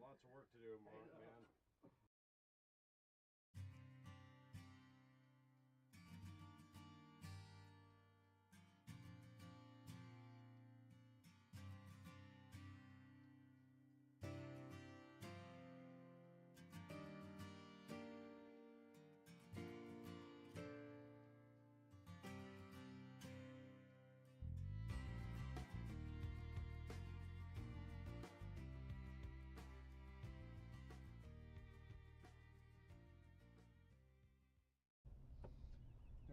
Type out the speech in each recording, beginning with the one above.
Lots of work to do, man.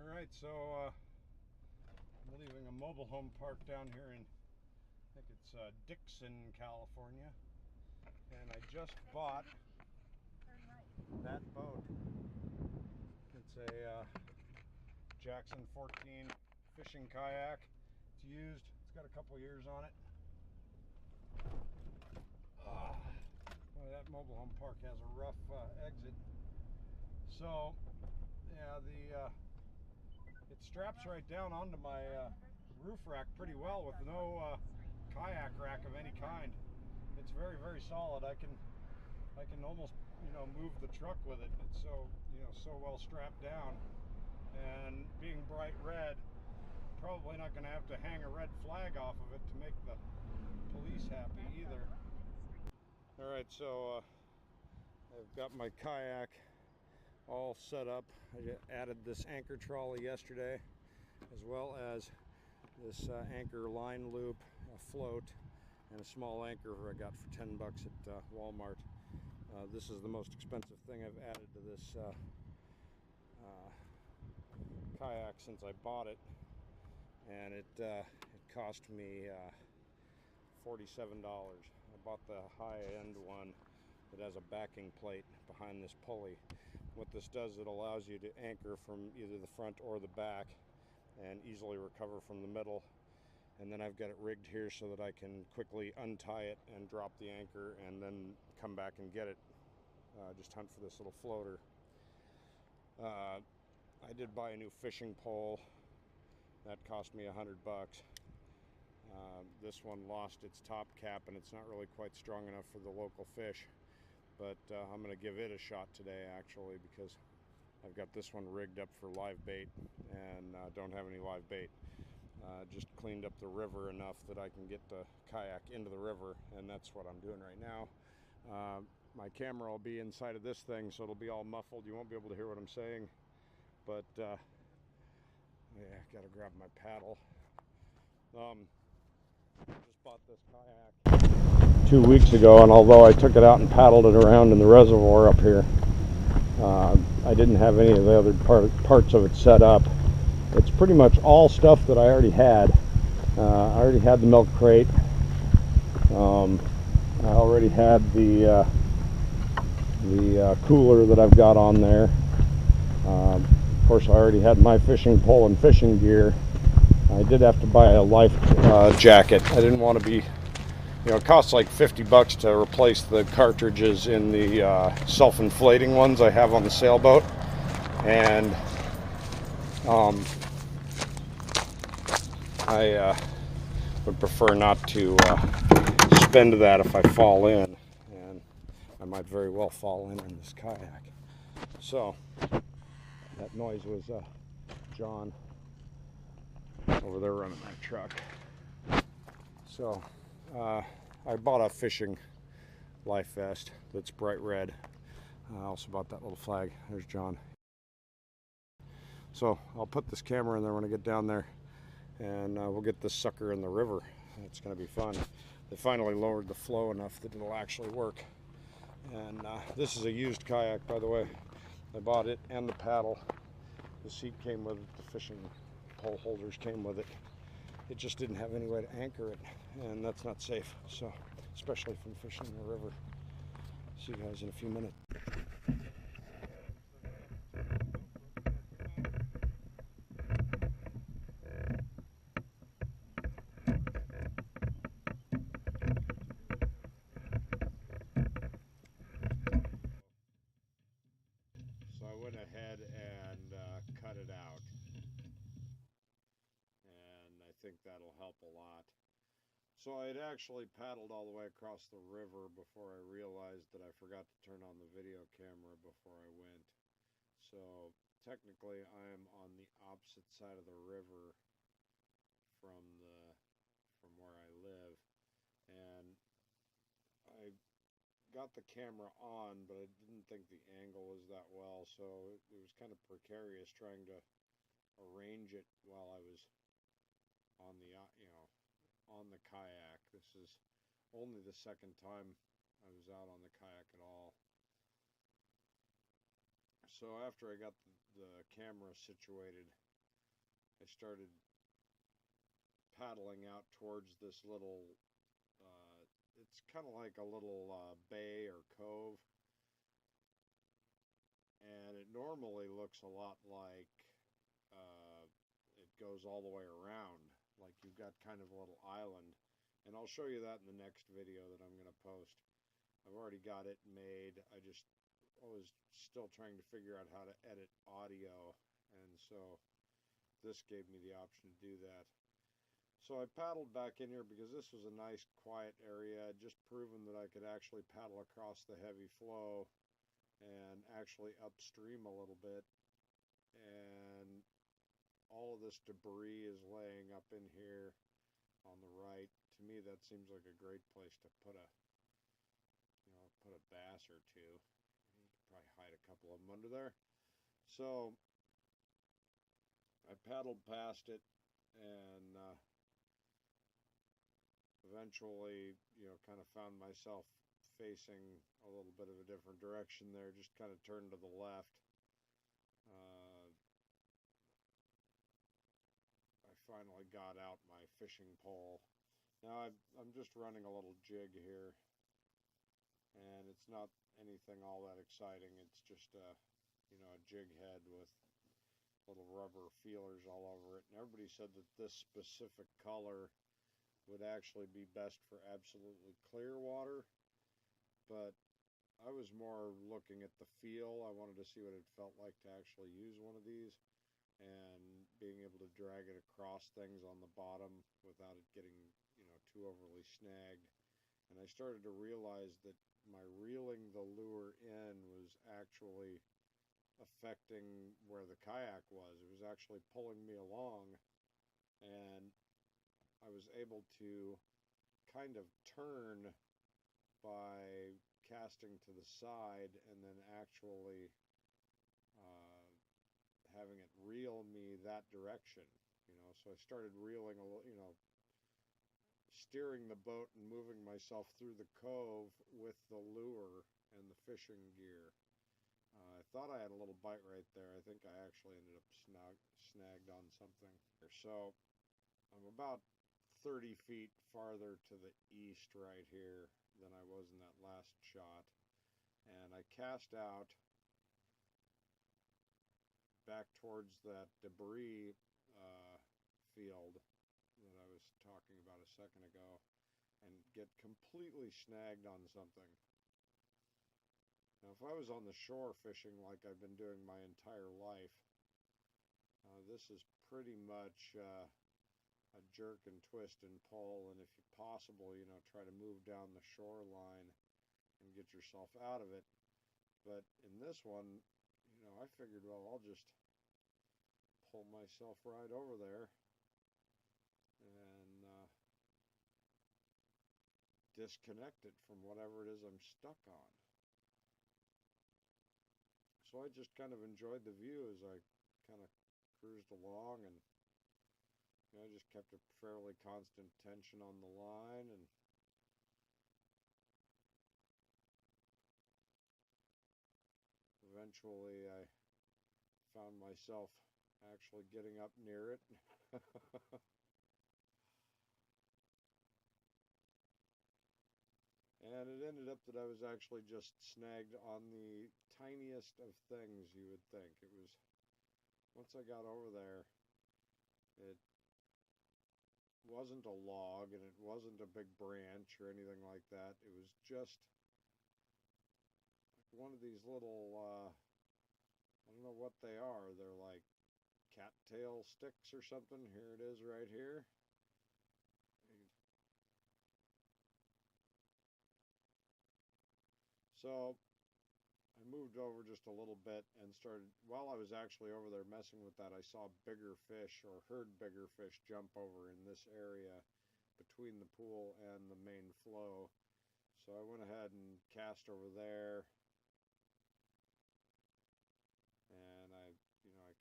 All right, so I'm leaving a mobile home park down here in, I think it's Dixon, California, and I just bought that boat. It's a Jackson 14 fishing kayak. It's used. It's got a couple years on it. Boy, that mobile home park has a rough exit. So, yeah, it straps right down onto my roof rack pretty well with no kayak rack of any kind. It's very, very solid. I can almost, move the truck with it. It's so well strapped down. And being bright red, probably not going to have to hang a red flag off of it to make the police happy either. All right, so I've got my kayak all set up. I added this anchor trolley yesterday, as well as this anchor line loop, a float, and a small anchor I got for 10 bucks at Walmart. This is the most expensive thing I've added to this kayak since I bought it, and it cost me $47. I bought the high-end one that has a backing plate behind this pulley. What this does, it allows you to anchor from either the front or the back and easily recover from the middle. And then I've got it rigged here so that I can quickly untie it and drop the anchor and then come back and get it. Just hunt for this little floater. I did buy a new fishing pole. That cost me $100. This one lost its top cap and it's not really quite strong enough for the local fish. But I'm going to give it a shot today, actually, because I've got this one rigged up for live bait and don't have any live bait. Just cleaned up the river enough that I can get the kayak into the river, and that's what I'm doing right now. My camera will be inside of this thing, so it'll be all muffled. You won't be able to hear what I'm saying, but yeah, gotta grab my paddle. Just bought this kayak 2 weeks ago, and although I took it out and paddled it around in the reservoir up here, I didn't have any of the other parts of it set up. It's pretty much all stuff that I already had. I already had the milk crate. I already had the cooler that I've got on there. Of course, I already had my fishing pole and fishing gear. I did have to buy a life jacket. I didn't want to be, it costs like 50 bucks to replace the cartridges in the self-inflating ones I have on the sailboat. And I would prefer not to spend that if I fall in, and I might very well fall in this kayak. So that noise was John over there running that truck. So I bought a fishing life vest that's bright red. I also bought that little flag. There's John. So I'll put this camera in there when I get down there, and we'll get this sucker in the river. It's going to be fun. They finally lowered the flow enough that it'll actually work. And this is a used kayak, by the way. I bought it and the paddle. The seat came with it. The fishing pole holders came with it. It just didn't have any way to anchor it, and that's not safe. So, especially from fishing in the river. See you guys in a few minutes. So I went ahead and cut it out, and I think that'll help a lot. So I had actually paddled all the way across the river before I realized that I forgot to turn on the video camera before I went. So technically I am on the opposite side of the river from where I live, and I got the camera on, but I didn't think the angle was that well, so it was kind of precarious trying to arrange it while I was on the on the kayak. This is only the second time I was out on the kayak at all. So after I got the camera situated, I started paddling out towards this little, it's kind of like a little bay or cove, and it normally looks a lot like it goes all the way around, like you've got kind of a little island, and I'll show you that in the next video that I'm going to post. I've already got it made. I was still trying to figure out how to edit audio, and so this gave me the option to do that. So I paddled back in here because this was a nice quiet area. I'd just proven that I could actually paddle across the heavy flow and actually upstream a little bit, and all of this debris is laying up in here on the right. To me, that seems like a great place to put a bass or two. You could probably hide a couple of them under there. So I paddled past it, and eventually, kind of found myself facing a little bit of a different direction there. Just kind of turned to the left. I finally got out my fishing pole. Now I'm just running a little jig here, and it's not anything all that exciting. It's just a jig head with little rubber feelers all over it. And everybody said that this specific color would actually be best for absolutely clear water, but I was more looking at the feel. I wanted to see what it felt like to actually use one of these, and being able to drag it across things on the bottom without it getting too overly snagged. And I started to realize that my reeling the lure in was actually affecting where the kayak was. It was actually pulling me along, and I was able to kind of turn by casting to the side and then actually having it reel me that direction. So I started reeling a little, steering the boat and moving myself through the cove with the lure and the fishing gear. I thought I had a little bite right there. I think I actually ended up snagged on something. So I'm about 30 feet farther to the east right here than I was in that last shot, and I cast out back towards that debris field that I was talking about a second ago, and get completely snagged on something. Now, if I was on the shore fishing like I've been doing my entire life, this is pretty much a jerk and twist and pull, and if possible, try to move down the shoreline and get yourself out of it. But in this one, I figured, well, I'll just pull myself right over there and disconnect it from whatever it is I'm stuck on. So I just kind of enjoyed the view as I kind of cruised along, and I just kept a fairly constant tension on the line, and eventually I found myself actually getting up near it. And it ended up that I was actually just snagged on the tiniest of things you would think. It was, once I got over there, it wasn't a log, and it wasn't a big branch or anything like that. It was just like one of these little, I don't know what they are. They're like cattail sticks or something. Here it is right here. So I moved over just a little bit and started, while I was actually over there messing with that, I saw bigger fish, or heard bigger fish jump over in this area between the pool and the main flow. So I went ahead and cast over there, and I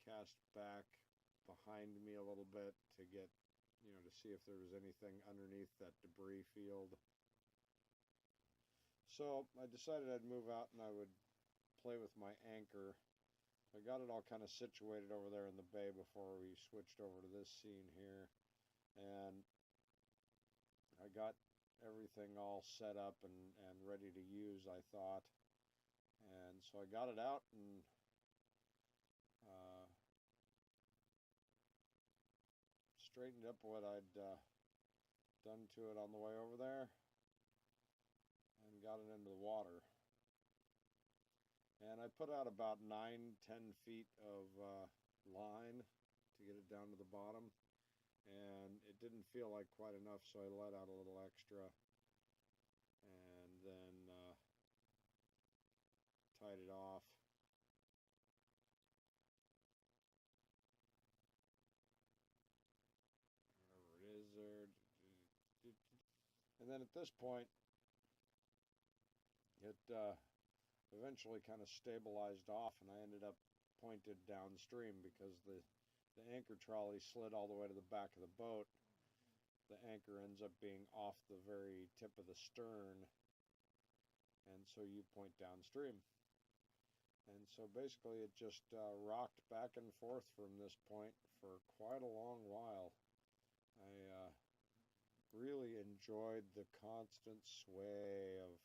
cast back behind me a little bit to get, to see if there was anything underneath that debris field. So I decided I'd move out and I would play with my anchor. I got it all kind of situated over there in the bay before we switched over to this scene here, and I got everything all set up and ready to use, I thought. And so I got it out and straightened up what I'd done to it on the way over there and got it into the water. And I put out about 9-10 feet of line to get it down to the bottom, and it didn't feel like quite enough, so I let out a little extra and then tied it off. Whatever it is there. And then at this point, it eventually kind of stabilized off, and I ended up pointed downstream because the anchor trolley slid all the way to the back of the boat. The anchor ends up being off the very tip of the stern, and so you point downstream. And so basically it just rocked back and forth from this point for quite a long while. I really enjoyed the constant sway of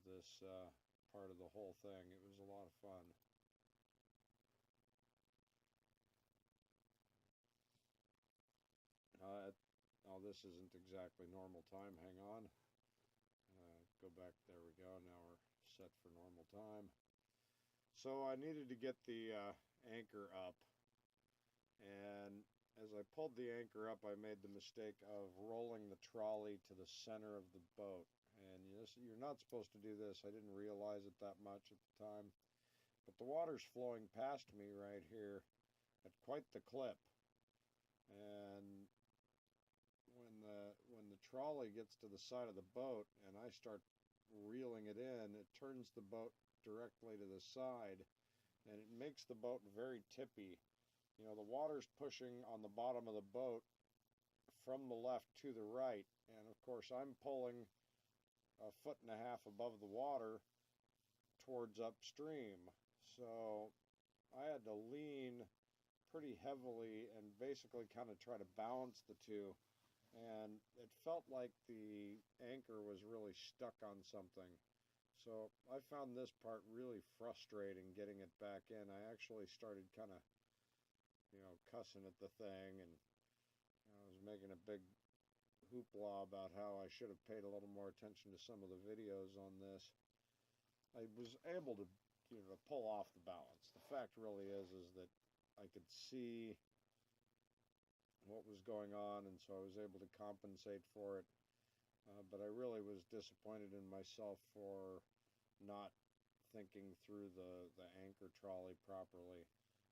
this part of the whole thing. It was a lot of fun. Oh, this isn't exactly normal time. Hang on. Go back. There we go. Now we're set for normal time. So I needed to get the anchor up. And as I pulled the anchor up, I made the mistake of rolling the trolley to the center of the boat. And you're not supposed to do this. I didn't realize it that much at the time. But the water's flowing past me right here at quite the clip. And when the trolley gets to the side of the boat and I start reeling it in, it turns the boat directly to the side, and it makes the boat very tippy. The water's pushing on the bottom of the boat from the left to the right, and of course I'm pulling 1.5 feet above the water towards upstream. So I had to lean pretty heavily and basically kind of try to balance the two. And it felt like the anchor was really stuck on something. So I found this part really frustrating, getting it back in. I actually started kind of, cussing at the thing, and I was making a big hoopla about how I should have paid a little more attention to some of the videos on this. I was able to, to pull off the balance. The fact really is that I could see what was going on, and so I was able to compensate for it. But I really was disappointed in myself for not thinking through the anchor trolley properly.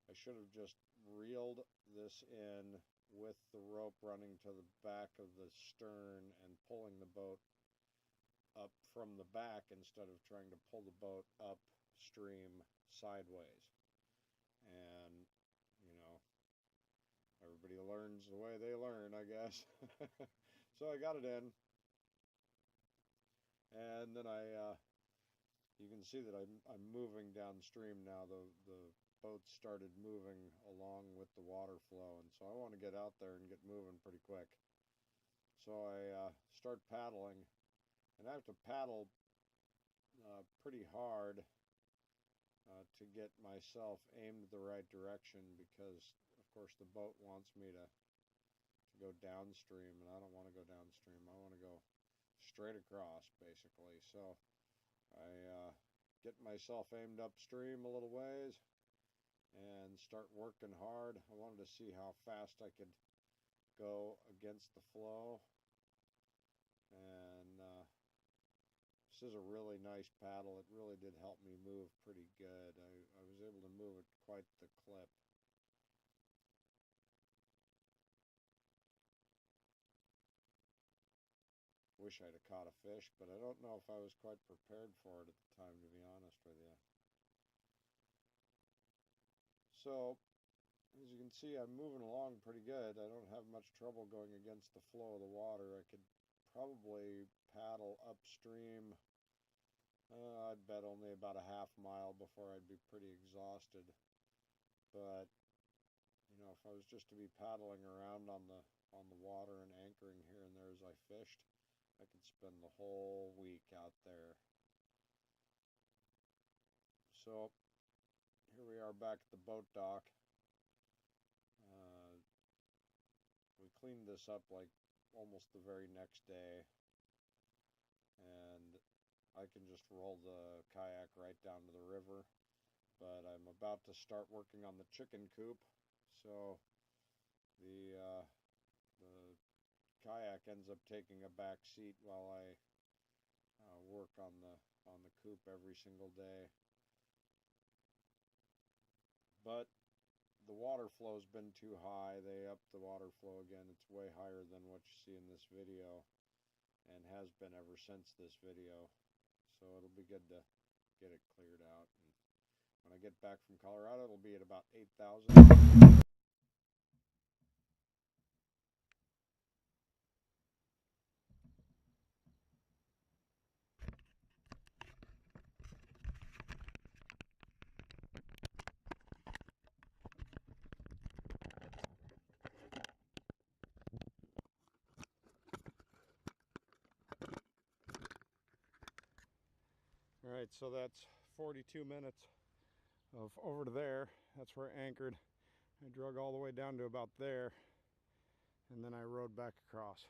I should have just reeled this in with the rope running to the back of the stern and pulling the boat up from the back instead of trying to pull the boat upstream sideways. And, everybody learns the way they learn, I guess. So I got it in. And then you can see that I'm moving downstream now. The boat started moving along with the water flow, and so I want to get out there and get moving pretty quick. So I start paddling, and I have to paddle pretty hard to get myself aimed the right direction, because of course the boat wants me to go downstream, and I don't want to go downstream. I want to go straight across, basically. So I get myself aimed upstream a little ways and start working hard. I wanted to see how fast I could go against the flow, and This is a really nice paddle. It really did help me move pretty good. I was able to move at quite the clip. Wish I'd have caught a fish, but I don't know if I was quite prepared for it at the time, to be honest with you. So, as you can see, I'm moving along pretty good. I don't have much trouble going against the flow of the water. I could probably paddle upstream, I'd bet only about a half mile before I'd be pretty exhausted. But, you know, if I was just to be paddling around on the water and anchoring here and there as I fished, I could spend the whole week out there. So, here we are back at the boat dock. We cleaned this up like almost the very next day, and I can just roll the kayak right down to the river. But I'm about to start working on the chicken coop, so the kayak ends up taking a back seat while I work on the coop every single day. But the water flow's been too high. They upped the water flow again. It's way higher than what you see in this video, and has been ever since this video. So it'll be good to get it cleared out. And when I get back from Colorado, it'll be at about 8,000. All right, so that's 42 minutes of over to there. That's where I anchored. I drug all the way down to about there, and then I rode back across.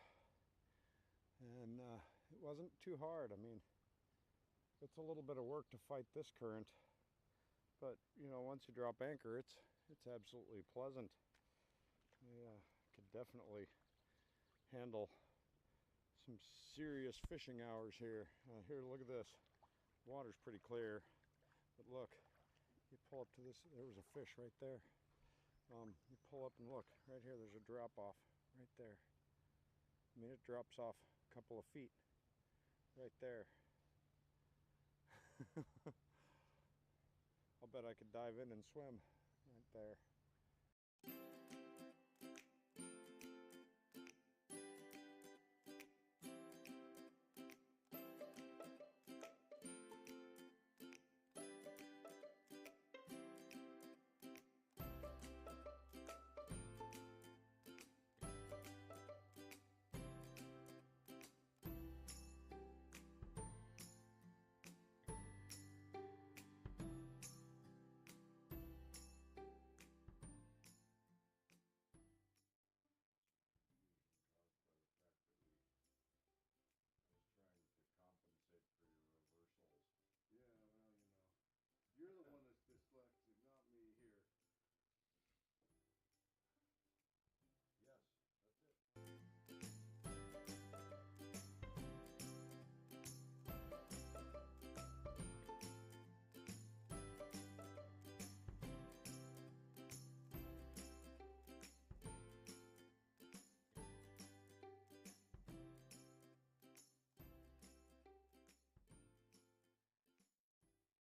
And it wasn't too hard. I mean, it's a little bit of work to fight this current, but you know, once you drop anchor, it's absolutely pleasant. Yeah, could definitely handle some serious fishing hours here. Here, look at this. Water's pretty clear, but look, you pull up to this, there was a fish right there. You pull up and look, right here, there's a drop off right there. I mean, it drops off a couple of feet right there. I'll bet I could dive in and swim right there.